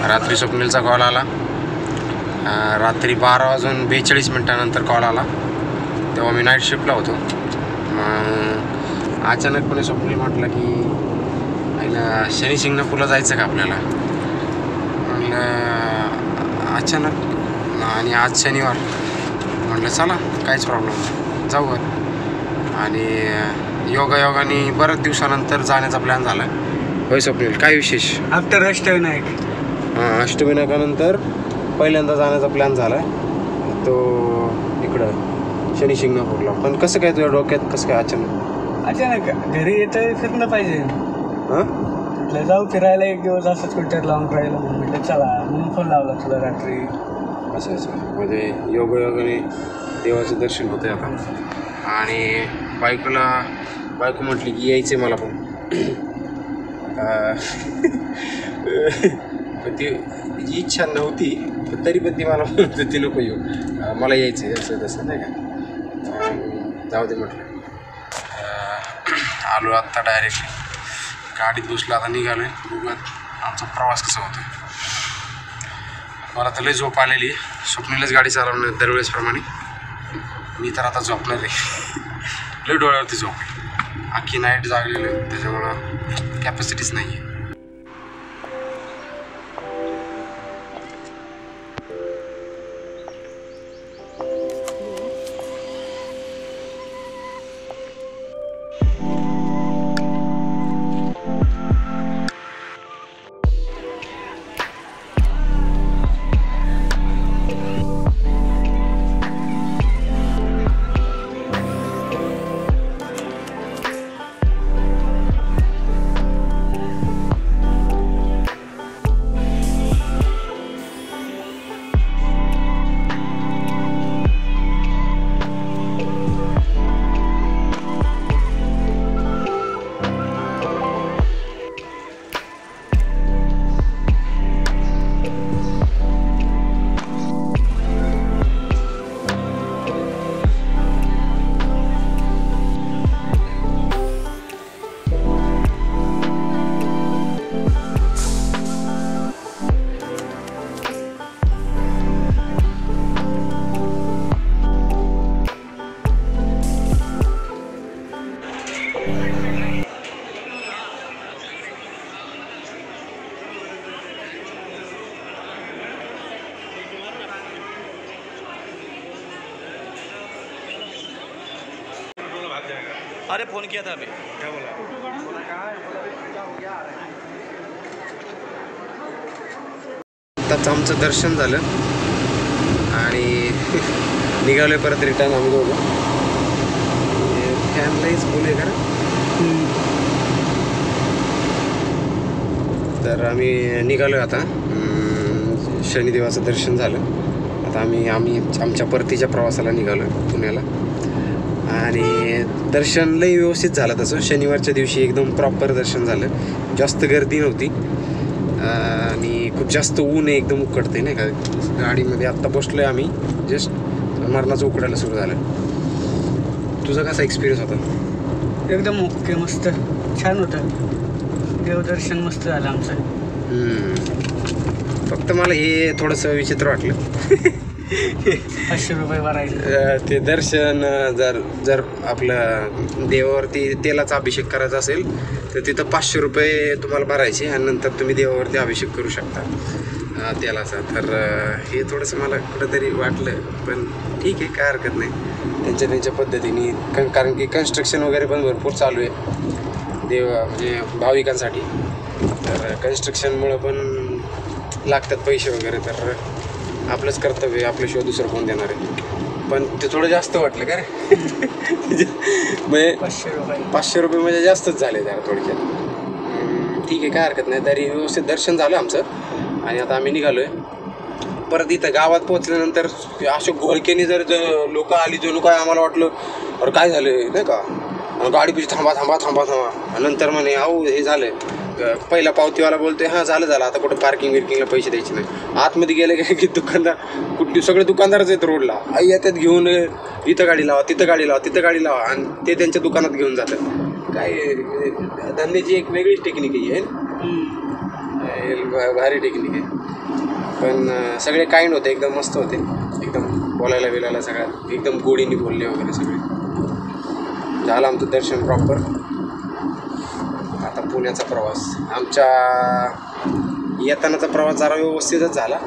रात्री स्वप्नीलचा कॉल आला. रात्री 12:42 कॉल आला. तेव्हा मी नाईट शिफ्टला होतो. अचानकपणे स्वप्नील म्हटलं की आईला शनी शिंगणापूरला जायचं का आपल्याला. म्हणलं अचानक आणि आज शनिवार म्हटलं चला काहीच प्रॉब्लेम नाही जाऊ. आणि योगायोगाने बऱ्याच दिवसानंतर जाण्याचा प्लॅन झाला. होय स्वप्नील, काय विशेष? आफ्टर अष्टविनायक. अष्टविनायकानंतर पहिल्यांदा जाण्याचा प्लॅन झाला तो इकडं शनी शिंगणापूरला. पण कसं काय तुझ्या डोक्यात कसं काय अचानक घरी येतं फिरणं पाहिजे. म्हटलं जाऊ फिरायला एक दिवस असंच कुठं लावून राहिलं. म्हटलं चला म्हणून फोन लावला तुला रात्री. असं म्हणजे योगायोगाने देवाचं दर्शन होतं आहे आता. आणि बायको म्हटली की यायचं मला पण. पण तिची इच्छा नव्हती पण तरी पण ती मला म्हणत ती नको येऊ, मला यायचं आहे असं तसं नाही का. जाऊ दे म्हटलं. आलो आत्ता डायरेक्टली गाडीत बसलो. आता निघालो आहे. बघूयात आमचा प्रवास कसा होतो. मला तर लय झोप आलेली. स्वप्नीलाच गाडी चालवणं दरवेळेसप्रमाणे. मी तर आता झोपणार आहे. लय डोळ्यावरती झोप आहे. अख्खी नाईट जागलेली आहे त्याच्यामुळं कॅपॅसिटीच नाही आहे. अरे फोन किया था अभी, क्या बोला? आताच आमचं दर्शन झालं आणि निघालोय परत रिटर्न आम्ही दोघं. फॅनलाच बोलूया का. तर आम्ही निघालोय आता. शनिदेवाचं दर्शन झालं. आता आम्ही आमच्या परतीच्या प्रवासाला निघालो पुण्याला. आणि दर्शन लई व्यवस्थित झालं तसं. शनिवारच्या दिवशी एकदम प्रॉपर दर्शन झालं. जास्त गर्दी नव्हती आणि खूप जास्त ऊन आहे, एकदम उकडते नाही का. गाडीमध्ये आत्ता बसलोय आम्ही. जस्ट मरणाचं उकडायला सुरू झालं. तुझा कसा एक्सपिरियन्स होता? एकदम ओके, मस्त छान होतं. देवदर्शन मस्त झालं आमचं. फक्त मला हे थोडंसं विचित्र वाटलं. 500 रुपये भरायचे ते दर्शन. जर आपलं देवावरती तेलाचा अभिषेक करायचा असेल तर तिथं 500 रुपये तुम्हाला भरायचे आणि नंतर तुम्ही देवावरती अभिषेक करू शकता तेलाचा. तर हे थोडंसं मला कुठंतरी वाटलं. पण ठीक आहे, काय हरकत नाही. त्यांच्या पद्धतीने. कारण की कन्स्ट्रक्शन वगैरे पण भरपूर चालू आहे म्हणजे भाविकांसाठी. तर कन्स्ट्रक्शनमुळं पण लागतात पैसे वगैरे. तर आपलंच कर्तव्य, आपल्याशिवाय दुसरं कोण देणार आहे. पण ते थोडं जास्त वाटलं का रे. म्हणजे 500 रुपये म्हणजे जास्तच झाले जरा थोडक्यात. ठीक आहे, काय हरकत नाही. तरी व्यवस्थित दर्शन झालं आमचं. आणि आता आम्ही निघालोय परत. इथं गावात पोहोचल्यानंतर अशा घोळक्याने जर लोक आली जणू काय आम्हाला वाटलं अरे काय झालं नाही का. गाडी पिछे थांबा. नंतर म्हणे अहो हे झालं. पहिला पावतीवाला बोलतोय हां झालं आता कुठं पार्किंगला पैसे द्यायचे नाही. आतमध्ये गेले की दुकानदार सगळे दुकानदारच आहेत रोडला. आई येतात घेऊन इथं गाडी लावा, तिथं गाडी लावा आणि ते त्यांच्या दुकानात घेऊन जातात. काय धंद्याची एक वेगळीच टेक्निक आहे. लागेल, भारी टेक्निक आहे. पण सगळे काइंड होते, एकदम मस्त होते, एकदम बोलायला बिलायला सगळ्यात एकदम गोडीने बोलले वगैरे सगळे. झालं आमचं दर्शन प्रॉपर. आता पुण्याचा प्रवास, आमच्या येतानाचा प्रवास जरा व्यवस्थितच झाला.